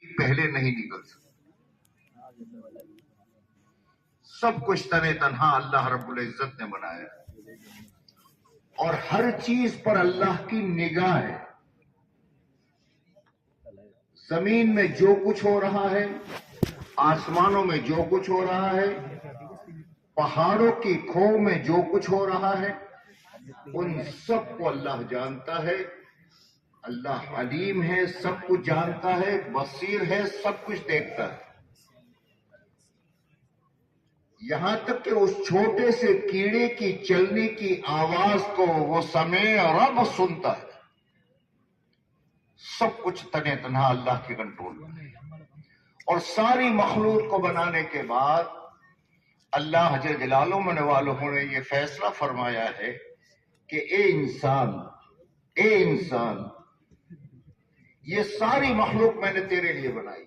پہلے نہیں نکل سکتا. سب کچھ تنے تنہا اللہ رب العزت نے بنایا اور ہر چیز پر اللہ کی نگاہ ہے. زمین میں جو کچھ ہو رہا ہے، آسمانوں میں جو کچھ ہو رہا ہے، پہاڑوں کی کھو میں جو کچھ ہو رہا ہے، ان سب کو اللہ جانتا ہے. اللہ علیم ہے، سب کچھ جانتا ہے، بصیر ہے، سب کچھ دیکھتا ہے. یہاں تک کہ اس چھوٹے سے کیڑے کی چلنے کی آواز کو وہ سمع رب سنتا ہے. سب کچھ تنے تنہا اللہ کے کنٹرول میں ہے. اور ساری مخلوق کو بنانے کے بعد اللہ جل جلالہ من والہ نے یہ فیصلہ فرمایا ہے کہ اے انسان یہ ساری مخلوق میں نے تیرے لیے بنائی.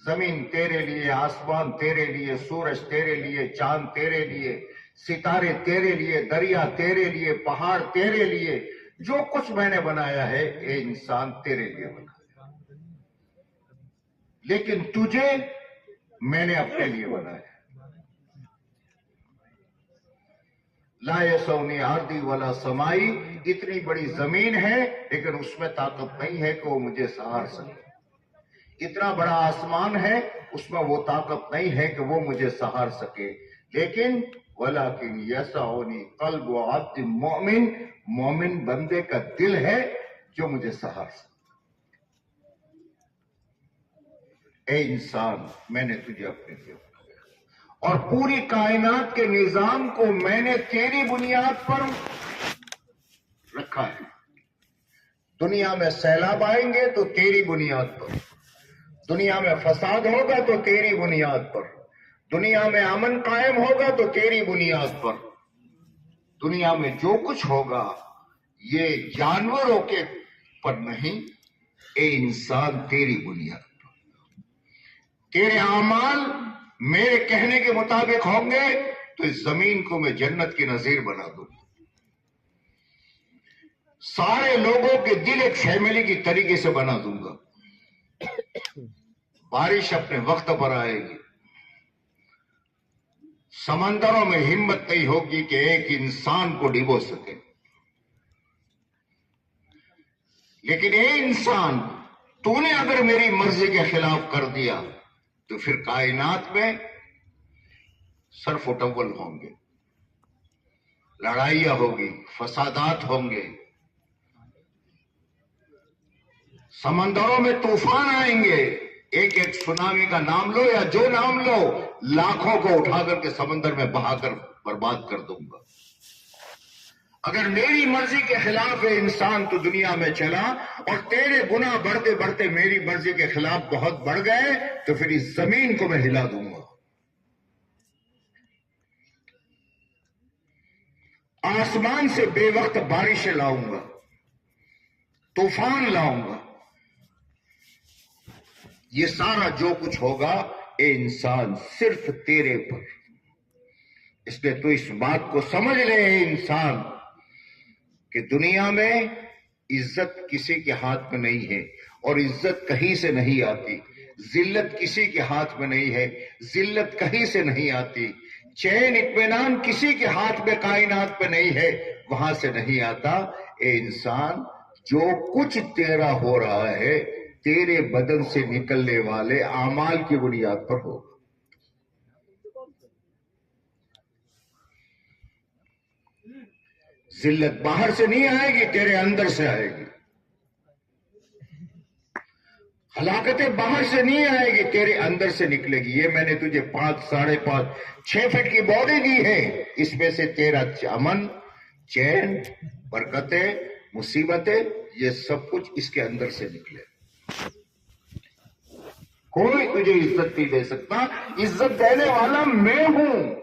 زمین تیرے لیے، آسمان تیرے لیے، سورج تیرے لیے، چاند تیرے لیے، ستارے تیرے لیے، دریا تیرے لیے، پہاڑ تیرے لیے. جو کچھ میں نے بنایا ہے اے انسان تیرے لیے بنایا، لیکن تجھے میں نے اپنے لیے بنایا. لا یسونی ارضی ولا سمائی، اتنی بڑی زمین ہے لیکن اس میں طاقت نہیں ہے کہ وہ مجھے سہار سکے. اتنا بڑا آسمان ہے، اس میں وہ طاقت نہیں ہے کہ وہ مجھے سہار سکے. لیکن ولیکن یسعنی قلب عبد مومن، مومن بندے کا دل ہے جو مجھے سہار سکے. اے انسان میں نے تجھے اپنے لیے بنایا اور پوری کائنات کے نظام کو میں نے تیری بنیاد پر رکھا ہے. دنیا میں سیلاب آئیں گے تو تیری بنیاد پر، دنیا میں فساد ہوگا تو تیری بنیاد پر، دنیا میں امن قائم ہوگا تو تیری بنیاد پر. دنیا میں جو کچھ ہوگا یہ جانوروں کے پر نہیں، اے انسان تیری بنیاد پر. تیرے اعمال میرے کہنے کے مطابق ہوں گے تو اس زمین کو میں جنت کی نظیر بنا دوں گا. سارے لوگوں کے دل ایک فیملی کی طریقے سے بنا دوں گا. بارش اپنے وقت پر آئے گی. سمندروں میں ہمت نہیں ہوگی کہ ایک انسان کو ڈبو سکے. لیکن اے انسان تو نے اگر میری مرضی کے خلاف کر دیا تو پھر کائنات میں صرف و ٹول ہوں گے، لڑائیاں ہوگی، فسادات ہوں گے، سمندروں میں طوفان آئیں گے. ایک ایک سونامی کا نام لو یا جو نام لو، لاکھوں کو اٹھا کر کے سمندر میں بہا کر برباد کر دوں گا. اگر میری مرضی کے خلاف ہے انسان تو دنیا میں چلا اور تیرے گناہ بڑھتے بڑھتے میری مرضی کے خلاف بہت بڑھ گئے تو پھر اس زمین کو میں ہلا دوں گا. آسمان سے بے وقت بارشیں لاؤں گا، طوفان لاؤں گا. یہ سارا جو کچھ ہوگا اے انسان صرف تیرے پر. اس لیے تو اس بات کو سمجھ لے اے انسان کہ دنیا میں عزت کسی کے ہاتھ میں نہیں ہے اور عزت کہیں سے نہیں آتی. ذلت کسی کے ہاتھ میں نہیں ہے، ذلت کہیں سے نہیں آتی. چین اطمینان کسی کے ہاتھ میں کائنات پہ نہیں ہے، وہاں سے نہیں آتا. اے انسان جو کچھ تیرا ہو رہا ہے تیرے بدن سے نکلنے والے اعمال کی بنیاد پر ہوگا. ذلت باہر سے نہیں آئے گی، تیرے اندر سے آئے گی. ہلاکتیں باہر سے نہیں آئے گی، تیرے اندر سے نکلے گی. یہ میں نے تجھے 5، 5.5، 6 فٹ کی باڈی دی ہے، اس میں سے تیرا امن، چین، برکتیں، مصیبتیں، یہ سب کچھ اس کے اندر سے نکلے. کوئی تجھے عزت نہیں دے سکتا. عزت دینے والا میں ہوں،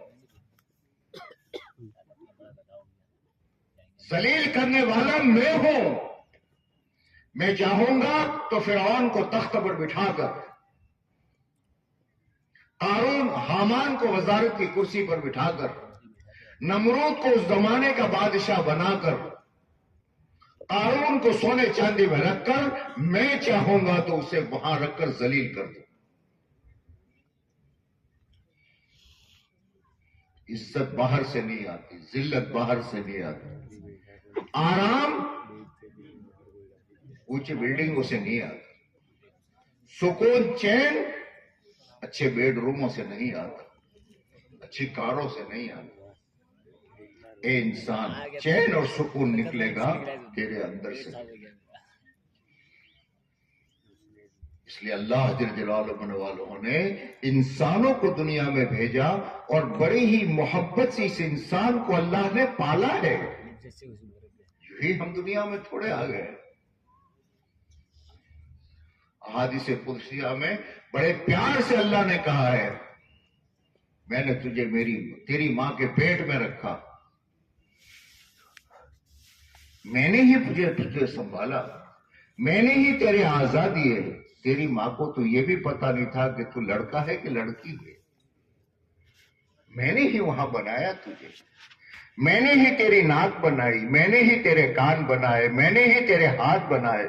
ذلیل کرنے والا میں ہوں. میں چاہوں گا تو فرعون کو تخت پر بٹھا کر، قارون حامان کو وزارت کی کرسی پر بٹھا کر، نمرود کو اس زمانے کا بادشاہ بنا کر، قارون کو سونے چاندی میں رکھ کر میں چاہوں گا تو اسے وہاں رکھ کر ذلیل کر دوں. عزت باہر سے نہیں آتی، ذلت باہر سے نہیں آتی، آرام اونچی بلڈنگوں سے نہیں آتا، سکون چین اچھے بیڈ روموں سے نہیں آتا، اچھی کاروں سے نہیں آتا. اے انسان، چین اور سکون نکلے گا تیرے اندر سے. اس لیے اللہ جل جلالہ والوں نے انسانوں کو دنیا میں بھیجا اور بڑی ہی محبت سے اس انسان کو اللہ نے پالا ہے. یہی ہم دنیا میں تھوڑے آ گئے. احادیث قدسیہ میں بڑے پیار سے اللہ نے کہا ہے میں نے تجھے تیری ماں کے پیٹ میں رکھا، میں نے ہی تجھے سنبھالا، میں نے ہی تیرے اعضاء دیے. تیری ماں کو تو یہ بھی پتا نہیں تھا کہ تو لڑکا ہے کہ لڑکی ہے. میں نے ہی وہاں بنایا تجھے، میں نے ہی تیری ناک بنائی، میں نے ہی تیرے کان بنائے، میں نے ہی تیرے ہاتھ بنائے،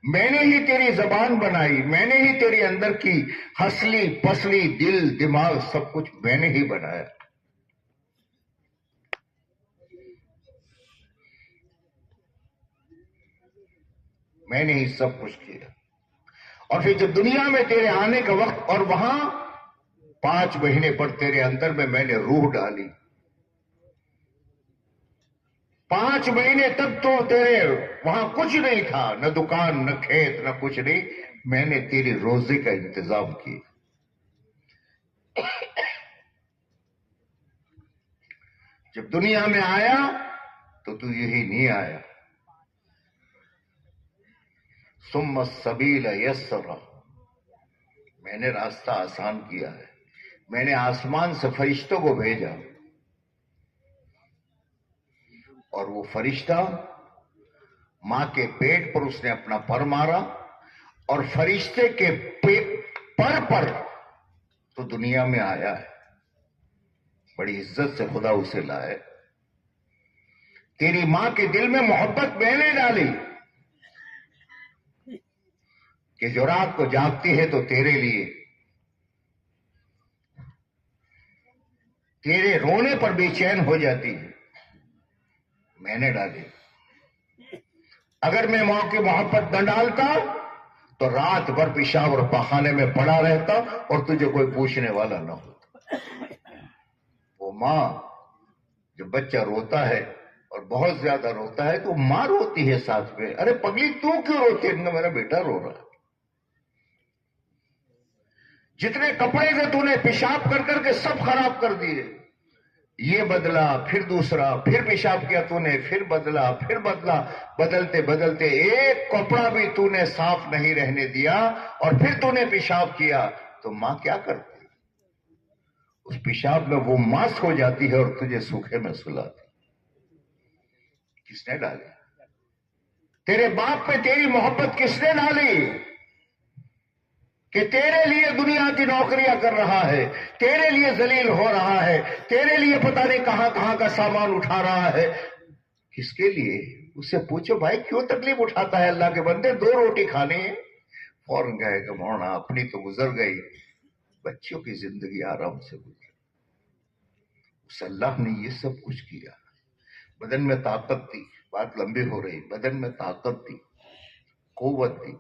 میں نے ہی تیری زبان بنائی، میں نے ہی تیری اندر کی ہسلی پسلی دل دماغ سب کچھ میں نے ہی بنایا. میں نے ہی سب کچھ کیا. اور پھر جب دنیا میں تیرے آنے کا وقت اور وہاں 5 مہینے پر تیرے اندر میں نے روح ڈالی. 5 مہینے تک تو تیرے وہاں کچھ نہیں تھا، نہ دکان نہ کھیت نہ کچھ نہیں. میں نے تیری روزی کا انتظام کیا. جب دنیا میں آیا تو یہی نہیں آیا. ثم السبیل یسرا، میں نے راستہ آسان کیا ہے. میں نے آسمان سے فرشتوں کو بھیجا اور وہ فرشتہ ماں کے پیٹ پر اس نے اپنا پر مارا اور فرشتے کے پر پر تو دنیا میں آیا ہے. بڑی عزت سے خدا اسے لائے. تیری ماں کے دل میں محبت میں نے ڈالی کہ جو رات کو جاگتی ہے تو تیرے لیے، تیرے رونے پر بے چین ہو جاتی ہے، میں نے ڈالی. اگر میں ماں کی محبت نہ ڈالتا تو رات بھر پیشاب اور پخانے میں پڑا رہتا اور تجھے کوئی پوچھنے والا نہ ہوتا. وہ ماں جب بچہ روتا ہے اور بہت زیادہ روتا ہے تو ماں روتی ہے ساتھ میں. ارے پگلی تو کیوں روتی ہے؟ میرا بیٹا رو رہا ہے. جتنے کپڑے تھے تو نے پیشاب کر کر کے سب خراب کر دیے. یہ بدلا پھر دوسرا، پھر پیشاب کیا تو نے، پھر بدلا پھر بدلا، بدلتے بدلتے ایک کپڑا بھی تو نے صاف نہیں رہنے دیا اور پھر تو نے پیشاب کیا. تو ماں کیا کرتی؟ اس پیشاب میں وہ ماس ہو جاتی ہے اور تجھے سوکھے میں سلاتی. کس نے ڈالی؟ تیرے باپ پہ تیری محبت کس نے ڈالی کہ تیرے لیے دنیا کی نوکریاں کر رہا ہے، تیرے لیے ذلیل ہو رہا ہے، تیرے لیے پتہ نہیں کہاں کہاں کا سامان اٹھا رہا ہے؟ کس کے لیے؟ اس سے پوچھو بھائی کیوں تکلیف اٹھاتا ہے اللہ کے بندے؟ 2 روٹی کھانی ہے. فوراً کہے کہ مولانا اپنی تو گزر گئی، بچوں کی زندگی آرام سے گزری. اس اللہ نے یہ سب کچھ کیا. بدن میں طاقت تھی، بات لمبی ہو رہی، بدن میں طاقت تھی، قوت تھی.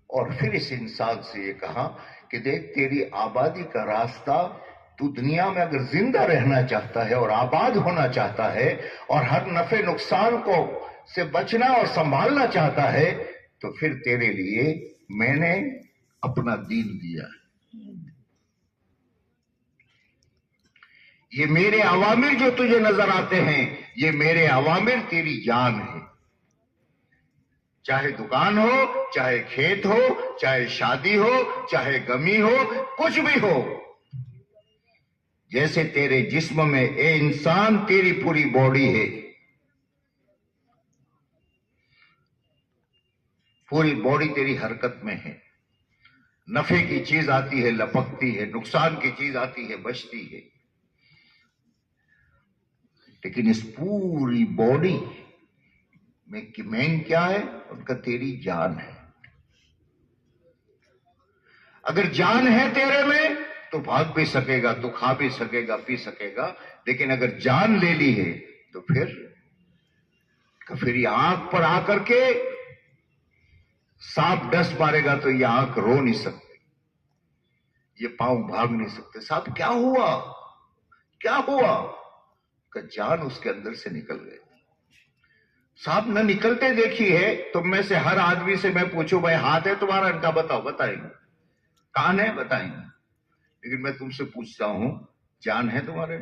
اور پھر اس انسان سے یہ کہا کہ دیکھ تیری آبادی کا راستہ، تو دنیا میں اگر زندہ رہنا چاہتا ہے اور آباد ہونا چاہتا ہے اور ہر نفع نقصان کو سے بچنا اور سنبھالنا چاہتا ہے تو پھر تیرے لیے میں نے اپنا دین دیا ہے. یہ میرے اوامر جو تجھے نظر آتے ہیں، یہ میرے اوامر تیری جان ہے. چاہے دکان ہو، چاہے کھیت ہو، چاہے شادی ہو، چاہے غمی ہو، کچھ بھی ہو. جیسے تیرے جسم میں اے انسان تیری پوری باڈی ہے، پوری باڈی تیری حرکت میں ہے. نفع کی چیز آتی ہے لپکتی ہے، نقصان کی چیز آتی ہے بچتی ہے. لیکن اس پوری باڈی میں مین کیا ہے؟ ان کا تیری جان ہے. اگر جان ہے تیرے میں تو بھاگ بھی سکے گا، تو کھا بھی سکے گا، پی سکے گا. لیکن اگر جان لے لی ہے تو پھر یہ آنکھ پر آ کر کے سانپ ڈس مارے گا تو یہ آنکھ رو نہیں سکتی، یہ پاؤں بھاگ نہیں سکتے. صاحب کیا ہوا؟ کیا ہوا؟ کہ جان اس کے اندر سے نکل گئی. صاحب نہ نکلتے دیکھی ہے. تم میں سے ہر آدمی سے میں پوچھوں بھائی ہاتھ ہے تمہارا؟ ان کا بتاؤ، بتائیں گے. کان ہے؟ بتائیں گے. لیکن میں تم سے پوچھتا ہوں جان ہے تمہارے؟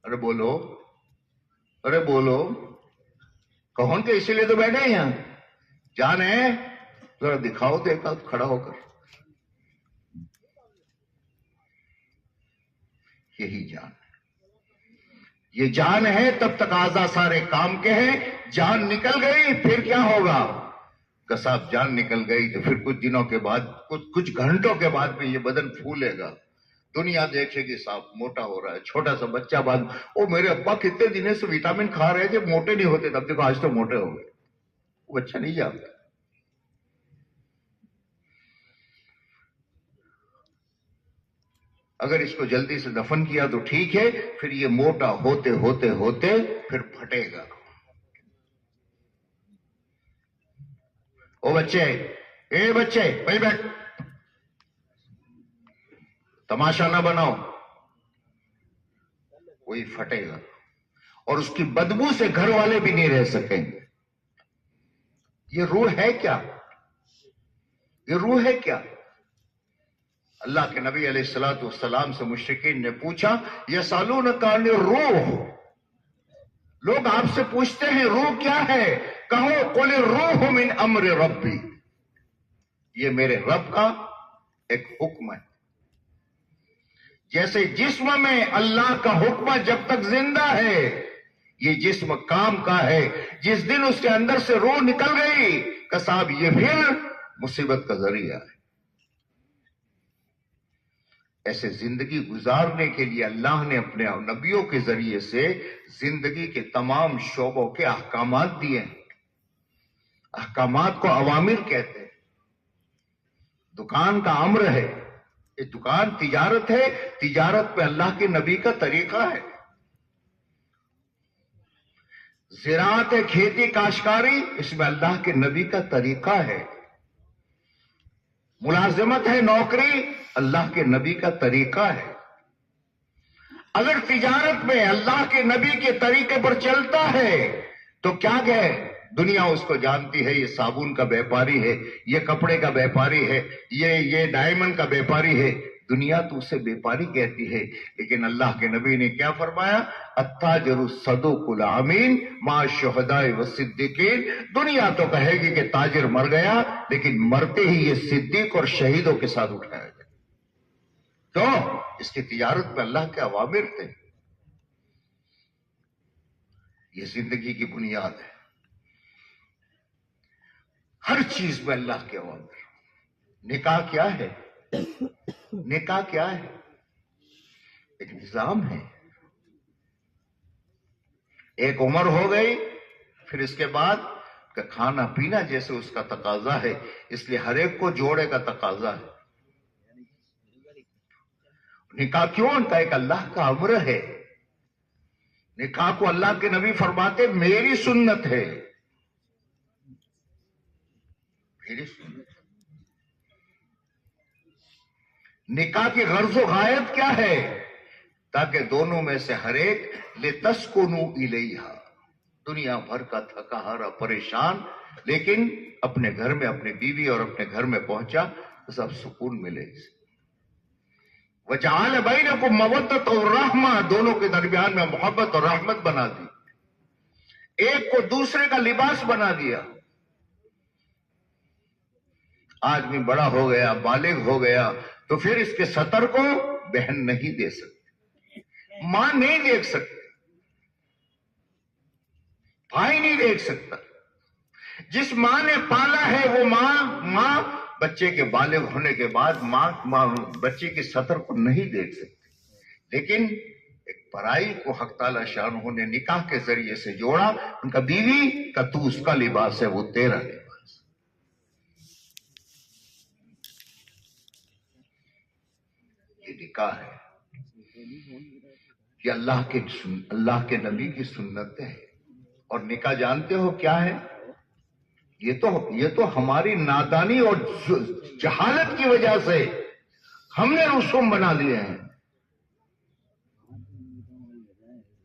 ارے بولو، ارے بولو. کہون کہ اسی لیے تو بیٹھے ہیں یہاں. جان ہے؟ ذرا دکھاؤ دیکھا کھڑا ہو کر. یہی جان ہے. یہ جان ہے تب تک اعضاء سارے کام کے ہیں. جان نکل گئی پھر کیا ہوگا؟ کہ صاحب جان نکل گئی تو پھر کچھ دنوں کے بعد، کچھ گھنٹوں کے بعد میں یہ بدن پھولے گا. دنیا دیکھے گی صاحب موٹا ہو رہا ہے. چھوٹا سا بچہ بعد او میرے ابا کتنے دنوں سے وٹامن کھا رہے تھے موٹے نہیں ہوتے، تب دیکھو آج تو موٹے ہو گئے. وہ اچھا نہیں جانتا. اگر اس کو جلدی سے دفن کیا تو ٹھیک ہے، پھر یہ موٹا ہوتے ہوتے ہوتے پھر پھٹے گا. او بچے، اے بچے بھائی بیٹھ، تماشا نہ بناؤ. وہی پھٹے گا اور اس کی بدبو سے گھر والے بھی نہیں رہ سکیں گے. یہ روح ہے کیا؟ یہ روح ہے کیا؟ اللہ کے نبی علیہ الصلوۃ والسلام سے مشرکین نے پوچھا یسالونک عن الروح، لوگ آپ سے پوچھتے ہیں روح کیا ہے؟ کہو قل الروح من امر ربی، یہ میرے رب کا ایک حکم ہے. جیسے جسم میں اللہ کا حکم جب تک زندہ ہے، یہ جسم کام کا ہے. جس دن اس کے اندر سے روح نکل گئی کہ صاحب یہ پھر مصیبت کا ذریعہ ہے. ایسے زندگی گزارنے کے لیے اللہ نے اپنے نبیوں کے ذریعے سے زندگی کے تمام شعبوں کے احکامات دیے ہیں. احکامات کو اوامر کہتے ہیں. دکان کا امر ہے، یہ دکان تجارت ہے، تجارت میں اللہ کے نبی کا طریقہ ہے. زراعت ہے، کھیتی کاشتکاری، اس میں اللہ کے نبی کا طریقہ ہے. ملازمت ہے، نوکری، اللہ کے نبی کا طریقہ ہے. اگر تجارت میں اللہ کے نبی کے طریقے پر چلتا ہے تو کیا کہے؟ دنیا اس کو جانتی ہے یہ صابن کا بیپاری ہے، یہ کپڑے کا بیپاری ہے، یہ ڈائمنڈ کا بیپاری ہے. دنیا تو اسے بیپاری کہتی ہے. لیکن اللہ کے نبی نے کیا فرمایا؟ التاجر الصدوق الامین مع الشہداء والصدیقین. دنیا تو کہے گی کہ تاجر مر گیا، لیکن مرتے ہی یہ صدیق اور شہیدوں کے ساتھ اٹھایا گیا. کیوں؟ اس کی تجارت میں اللہ کے اوامر تھے. یہ زندگی کی بنیاد ہے. ہر چیز میں اللہ کے اوامر. نکاح کیا ہے؟ نکاح کیا ہے؟ ایک نظام ہے. ایک عمر ہو گئی، پھر اس کے بعد کہ کھانا پینا جیسے اس کا تقاضا ہے، اس لیے ہر ایک کو جوڑے کا تقاضا ہے. نکاح کیوں؟ ان کا ایک اللہ کا امر ہے. نکاح کو اللہ کے نبی فرماتے میری سنت ہے، میری سنت. نکاح کی غرض و غایت کیا ہے؟ تاکہ دونوں میں سے ہر ایک لتسکنوا الیہا، دنیا بھر کا تھکا ہارا پریشان، لیکن اپنے گھر میں اپنی بیوی اور اپنے گھر میں پہنچا تو سب سکون ملے. وجعل بینکم مودۃ ورحمہ، دونوں کے درمیان میں محبت اور رحمت بنا دی. ایک کو دوسرے کا لباس بنا دیا. آدمی بڑا ہو گیا، بالغ ہو گیا، تو پھر اس کے سطر کو بہن نہیں دے سکتی، ماں نہیں دیکھ سکتی، بھائی نہیں دیکھ سکتا. جس ماں نے پالا ہے وہ ماں بچے کے بالغ ہونے کے بعد ماں بچے کے سطر کو نہیں دیکھ سکتی. لیکن ایک پرائی کو حق تعالی شانہ نے نکاح کے ذریعے سے جوڑا. ان کا بیوی کا تو اس کا لباس ہے، وہ تیرا لباس. یہ نکاح ہے، یہ اللہ کے نبی کی سنت ہے. اور نکاح جانتے ہو کیا ہے؟ یہ تو ہماری نادانی اور جہالت کی وجہ سے ہم نے رسوم بنا لیے ہیں.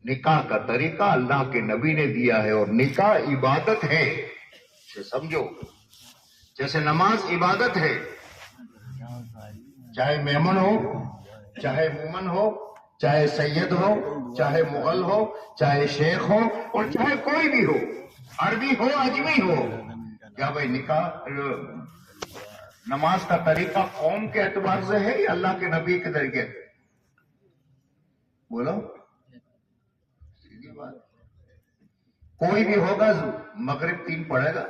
نکاح کا طریقہ اللہ کے نبی نے دیا ہے، اور نکاح عبادت ہے. اسے سمجھو، جیسے نماز عبادت ہے. چاہے میمن ہو، چاہے مومن ہو، چاہے سید ہو، چاہے مغل ہو، چاہے شیخ ہو، اور چاہے کوئی بھی ہو، عربی ہو اجمی ہو. کیا بھائی نکاح نماز کا طریقہ قوم کے اعتبار سے ہے یا اللہ کے نبی کے طریقے سے؟ بولو. سیدھی بات. کوئی بھی ہوگا مغرب 3 پڑھے گا،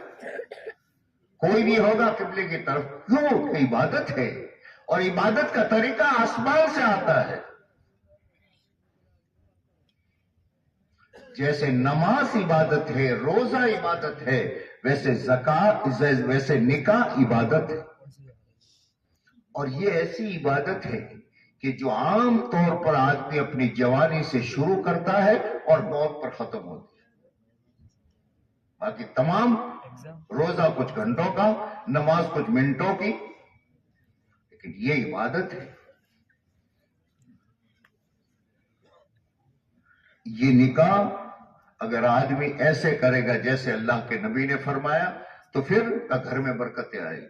کوئی بھی ہوگا قبلے کی طرف. کیوں؟ عبادت ہے، اور عبادت کا طریقہ آسمان سے آتا ہے. جیسے نماز عبادت ہے، روزہ عبادت ہے، ویسے زکات، ویسے نکاح عبادت ہے. اور یہ ایسی عبادت ہے کہ جو عام طور پر آدمی اپنی جوانی سے شروع کرتا ہے اور موت پر ختم ہوتی ہے. باقی تمام روزہ کچھ گھنٹوں کا، نماز کچھ منٹوں کی، لیکن یہ عبادت ہے. یہ نکاح اگر آدمی ایسے کرے گا جیسے اللہ کے نبی نے فرمایا تو پھر گھر میں برکتیں آئے گی،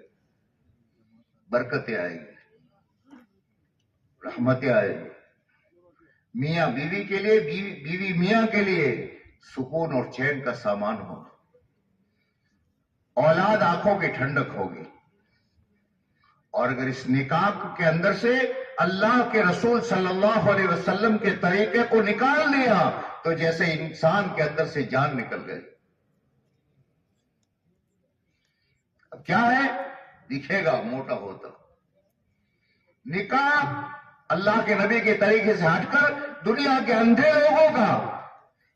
برکتیں آئے گی، رحمتیں آئے گی. میاں بیوی کے لیے، بیوی میاں کے لیے سکون اور چین کا سامان ہوگا. اولاد آنکھوں کی ٹھنڈک ہوگی. اور اگر اس نکاح کے اندر سے اللہ کے رسول صلی اللہ علیہ وسلم کے طریقے کو نکال دیا تو جیسے انسان کے اندر سے جان نکل گئی. اب کیا ہے؟ دکھے گا موٹا ہوتا. نکاح اللہ کے نبی کے طریقے سے ہٹ کر دنیا کے اندھے لوگوں کا،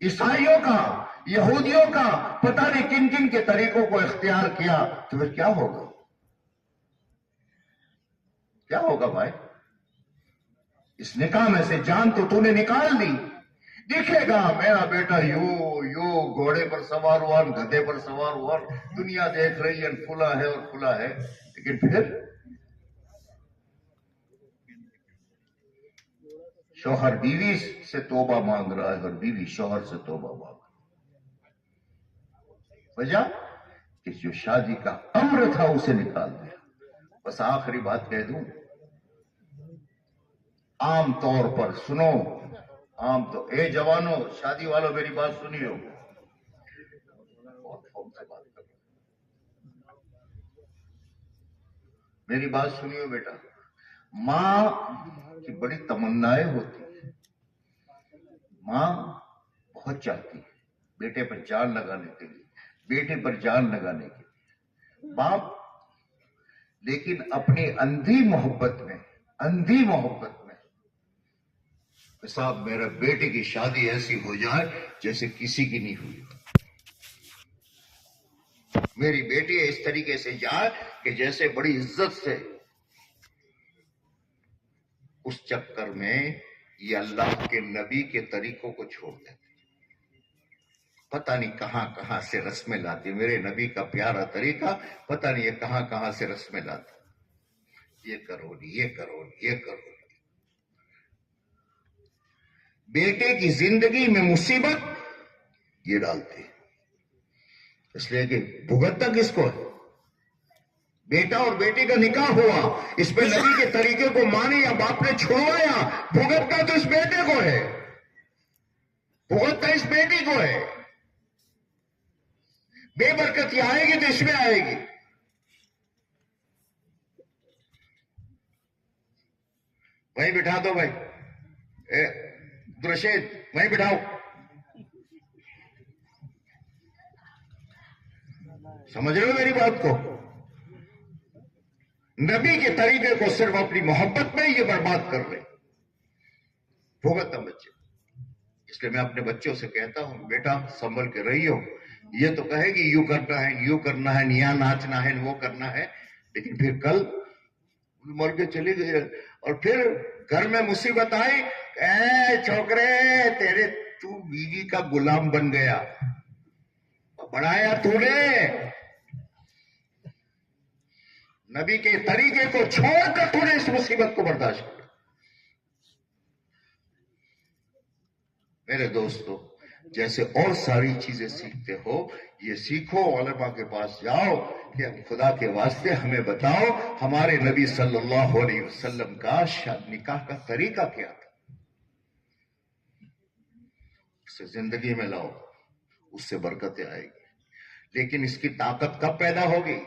عیسائیوں کا، یہودیوں کا، پتہ نہیں کن کن کے طریقوں کو اختیار کیا تو پھر کیا ہوگا؟ کیا ہوگا بھائی؟ اس نکاح میں سے جان تو نے نکال دی. دکھے گا میرا بیٹا یو گھوڑے پر سوار ہوا، گدھے پر سوار ہوا، دنیا دیکھ رہی ہے کھلا ہے اور کھلا ہے، لیکن پھر شوہر بیوی سے توبہ مانگ رہا ہے اور بیوی شوہر سے توبہ مانگ رہا ہے. وجہ کہ جو شادی کا امر تھا اسے نکال دیا. بس آخری بات کہہ دوں، عام طور پر سنو، عام تو اے جوانوں، شادی والوں میری بات سنیو. میری بات سنیو بیٹا. ماں کی بڑی تمنائیں ہوتی ہیں. ماں بہت چاہتی ہے بیٹے پر جان لگانے کے لیے، بیٹے پر جان لگانے کے لیے. باپ لیکن اپنی اندھی محبت میں صاحب میرا بیٹے کی شادی ایسی ہو جائے جیسے کسی کی نہیں ہوئی، میری بیٹی اس طریقے سے جائے کہ جیسے بڑی عزت سے. اس چکر میں یہ اللہ کے نبی کے طریقوں کو چھوڑ دیتے. پتہ نہیں کہاں کہاں سے رسمیں لاتے. میرے نبی کا پیارا طریقہ پتہ نہیں یہ کہاں کہاں سے رسمیں لاتے. یہ کرو، یہ کرو، یہ کرو. بیٹے کی زندگی میں مصیبت یہ ڈالتے، اس لیے کہ بھگتنا کس کو ہے؟ بیٹا اور بیٹی کا نکاح ہوا، اس پہ نبی کے طریقے کو مانے یا باپ نے چھوڑوایا، بھگتنا تو اس بیٹے کو ہے، بھگتنا اس بیٹی کو ہے. بے برکتی آئے گی تو اس میں آئے گی. وہیں بٹھا دو بھائی، درشید وہیں بٹھاؤ. سمجھ رہے ہو میری بات کو؟ نبی کے طریقے کو صرف اپنی محبت میں یہ برباد کر رہے. بھگتنا بچے. اس لیے میں اپنے بچوں سے کہتا ہوں بیٹا سنبھل کے رہیو. یہ تو کہے گی یوں کرنا ہے یہاں ناچنا ہے وہ کرنا ہے، لیکن پھر کل مر کے چلی گئی اور پھر گھر میں مصیبت آئی، اے چھوکرے تو بیوی کا غلام بن گیا، بڑھایا تو نے نبی کے طریقے کو چھوڑ کر تو نے اس مصیبت کو برداشت کیا. میرے دوستو جیسے اور ساری چیزیں سیکھتے ہو یہ سیکھو، علماء کے پاس جاؤ کہ خدا کے واسطے ہمیں بتاؤ ہمارے نبی صلی اللہ علیہ وسلم کا نکاح کا طریقہ کیا تھا. اسے زندگی میں لاؤ، اس سے برکتیں آئے گی. لیکن اس کی طاقت کب پیدا ہوگی؟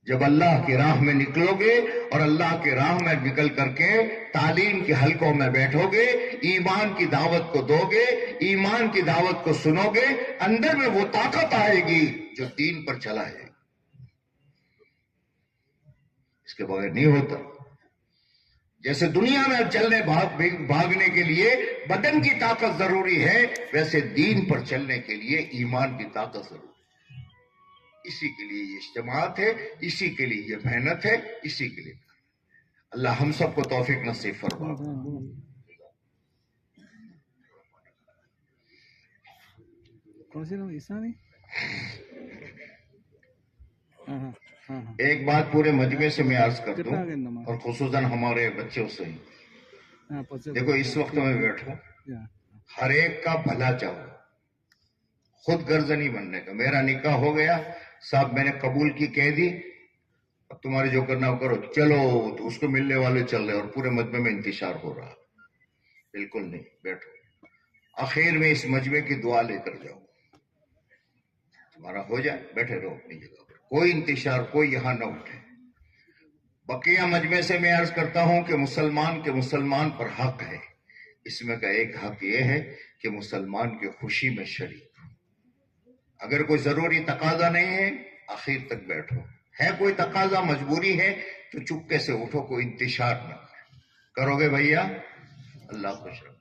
جب اللہ کی راہ میں نکلو گے اور اللہ کی راہ میں نکل کر کے تعلیم کے حلقوں میں بیٹھو گے، ایمان کی دعوت کو دو گے، ایمان کی دعوت کو سنو گے، اندر میں وہ طاقت آئے گی جو دین پر چلا ہے. اس کے بغیر نہیں ہوتا. جیسے دنیا میں چلنے بھاگنے کے لیے بدن کی طاقت ضروری ہے، ویسے دین پر چلنے کے لیے ایمان کی طاقت ضروری ہے. اسی کے لیے یہ اجتماعات ہے، اسی کے لیے یہ محنت ہے، اسی کے لیے. اللہ ہم سب کو توفیق نصیب فرما. ایک بات پورے مجمع سے میں عرض کر دوں اور خصوصاً ہمارے بچوں سے ہی. دیکھو اس وقت میں بیٹھوں، ہر ایک کا بھلا چاہو، خود غرض نہیں بننے کا. میرا نکاح ہو گیا صاحب، میں نے قبول کی کہہ دی، اب تمہارے جو کرنا ہو کرو، چلو تو اس کو ملنے والے چل رہے اور پورے مجمع میں انتشار ہو رہا. بالکل نہیں. بیٹھو، آخر میں اس مجمع کی دعا لے کر جاؤ، تمہارا ہو جائے. بیٹھے رہو اپنی جگہ پر، کوئی انتشار کوئی یہاں نہ اٹھے. بقیہ مجمع سے میں عرض کرتا ہوں کہ مسلمان پر حق ہے. اس میں کا ایک حق یہ ہے کہ مسلمان کی خوشی میں شریک. اگر کوئی ضروری تقاضا نہیں ہے آخر تک بیٹھو، ہے کوئی تقاضا مجبوری ہے تو چپکے سے اٹھو، کوئی انتشار نہ کرو گے بھیا. اللہ خوش رکھے.